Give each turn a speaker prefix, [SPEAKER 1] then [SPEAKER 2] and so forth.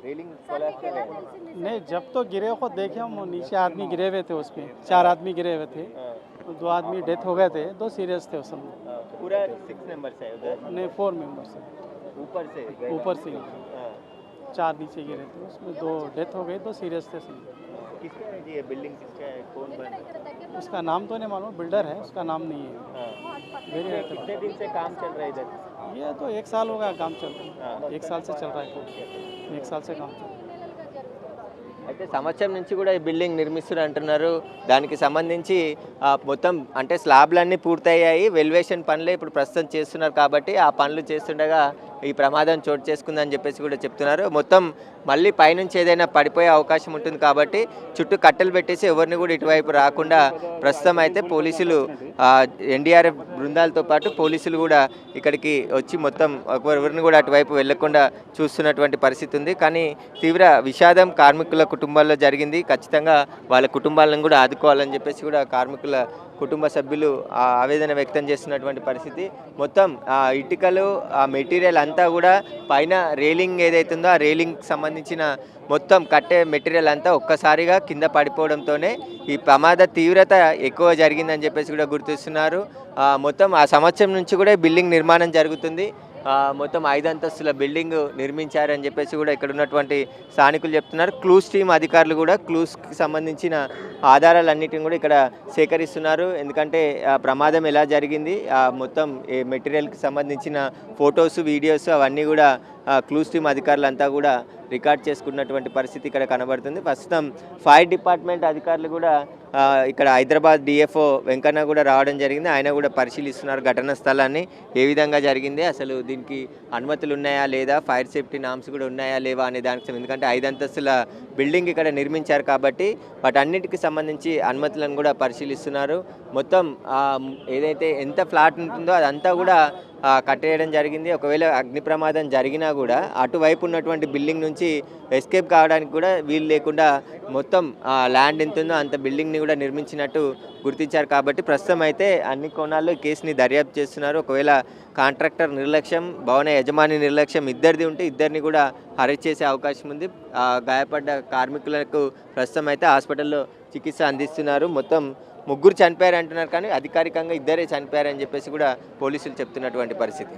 [SPEAKER 1] Railing collapse हो गए?
[SPEAKER 2] नहीं, जब तो गिरे को देखे हम, नीचे आदमी गिरे हुए थे, उसमें 4 आदमी गिरे हुए थे,
[SPEAKER 1] हाँ,
[SPEAKER 2] 2 आदमी डेथ हो गए थे, 2 सीरियस थे उस समय।
[SPEAKER 1] हाँ, पूरा 6 मेंबर्स है उधर,
[SPEAKER 2] नहीं, 4 मेंबर्स है,
[SPEAKER 1] ऊपर से गए?
[SPEAKER 2] ऊपर से
[SPEAKER 1] हाँ,
[SPEAKER 2] 4 नीचे गिरे थे, उसमें 2 डेथ हो गई, 2 सीरियस थे उसमें।
[SPEAKER 1] किसका है जी ये बिल्डिंग, किसका है, कौन बन रहा है?
[SPEAKER 2] उसका नाम तो नहीं मालूम, बिल्डर है, उसका नाम नहीं है।
[SPEAKER 1] हाँ,
[SPEAKER 2] वेरी
[SPEAKER 1] ये कितने दिन से काम चल रहा है इधर?
[SPEAKER 2] ये तो 1 साल हो गया काम चल रहा
[SPEAKER 1] हाँ।
[SPEAKER 2] है, 1 साल से चल रहा है काम, 1 साल से काम चल रहा है।
[SPEAKER 1] అయితే సంవత్సరం నుంచి కూడా ఈ బిల్డింగ్ నిర్మిస్తున్నారు అంటున్నారు. దానికి సంబంధించి మొత్తం అంటే స్లాబ్లన్నీ పూర్తయ్యాయి, వెల్వేషన్ పనులే ఇప్పుడు ప్రస్తుతం చేస్తున్నారు కాబట్టి ఆ పనులు చేస్తుండగా ఈ ప్రమాదం చోటు చేసుకుందని చెప్పేసి కూడా చెప్తున్నారు. మొత్తం మళ్ళీ పైనుంచి ఏదైనా పడిపోయే అవకాశం ఉంటుంది కాబట్టి చుట్టూ కట్టెలు పెట్టేసి ఎవరిని కూడా ఇటువైపు రాకుండా ప్రస్తుతం అయితే పోలీసులు ఎన్డీఆర్ఎఫ్ బృందాలతో పాటు పోలీసులు కూడా ఇక్కడికి వచ్చి మొత్తం ఎవరిని కూడా అటువైపు వెళ్లకుండా చూస్తున్నటువంటి పరిస్థితి ఉంది. కానీ తీవ్ర విషాదం కార్మికుల కుటుంబాల్లో జరిగింది. ఖచ్చితంగా వాళ్ళ కుటుంబాలను కూడా ఆదుకోవాలని చెప్పేసి కూడా కార్మికుల కుటుంబ సభ్యులు ఆవేదన వ్యక్తం చేస్తున్నటువంటి పరిస్థితి. మొత్తం ఇటుకలు మెటీరియల్ అంతా కూడా పైన రేలింగ్ ఏదైతుందో ఆ రేలింగ్కి సంబంధించిన మొత్తం కట్టే మెటీరియల్ అంతా ఒక్కసారిగా కింద పడిపోవడంతోనే ఈ ప్రమాద తీవ్రత ఎక్కువ జరిగిందని చెప్పేసి కూడా గుర్తిస్తున్నారు. మొత్తం ఆ సంవత్సరం నుంచి కూడా బిల్డింగ్ నిర్మాణం జరుగుతుంది. మొత్తం 5 అంతస్తుల బిల్డింగ్ నిర్మించారని చెప్పేసి కూడా ఇక్కడ ఉన్నటువంటి స్థానికులు చెప్తున్నారు. క్లూస్ టీమ్ అధికారులు కూడా క్లూస్కి సంబంధించిన ఆధారాలన్నిటిని కూడా ఇక్కడ సేకరిస్తున్నారు. ఎందుకంటే ప్రమాదం ఎలా జరిగింది, మొత్తం మెటీరియల్కి సంబంధించిన ఫొటోస్, వీడియోస్ అవన్నీ కూడా క్లూస్ టీమ్ అధికారులంతా కూడా రికార్డ్ చేసుకున్నటువంటి పరిస్థితి ఇక్కడ కనబడుతుంది. ప్రస్తుతం ఫైర్ డిపార్ట్మెంట్ అధికారులు కూడా ఇక్కడ హైదరాబాద్ డిఎఫ్ఓ వెంకన్న కూడా రావడం జరిగింది. ఆయన కూడా పరిశీలిస్తున్నారు ఘటనా స్థలాన్ని, ఏ విధంగా జరిగింది, అసలు దీనికి అనుమతులు ఉన్నాయా లేదా, ఫైర్ సేఫ్టీ నామ్స్ కూడా ఉన్నాయా లేవా అనే దానికి. ఎందుకంటే 5 అంతస్తుల బిల్డింగ్ ఇక్కడ నిర్మించారు కాబట్టి వాటన్నిటికి సంబంధించి అనుమతులను కూడా పరిశీలిస్తున్నారు. మొత్తం ఏదైతే ఎంత ఫ్లాట్ ఉంటుందో అదంతా కూడా కట్టేయడం జరిగింది. ఒకవేళ అగ్ని ప్రమాదం జరిగినా కూడా అటువైపు ఉన్నటువంటి బిల్డింగ్ నుంచి ఎస్కేప్ కావడానికి కూడా వీలు లేకుండా మొత్తం ల్యాండ్ ఎంత ఉందో అంత బిల్డింగ్ని కూడా నిర్మించినట్టు గుర్తించారు. కాబట్టి ప్రస్తుతం అయితే అన్ని కోణాల్లో కేసుని దర్యాప్తు చేస్తున్నారు. ఒకవేళ కాంట్రాక్టర్ నిర్లక్ష్యం, భవన యజమాని నిర్లక్ష్యం ఇద్దరిది ఉంటే ఇద్దరిని కూడా అరెస్ట్ చేసే అవకాశం ఉంది. గాయపడ్డ కార్మికులకు ప్రస్తుతం అయితే హాస్పిటల్లో చికిత్స అందిస్తున్నారు. మొత్తం 3 చనిపోయారు అంటున్నారు, కానీ అధికారికంగా 2 చనిపోయారని చెప్పేసి కూడా పోలీసులు చెప్తున్నటువంటి పరిస్థితి.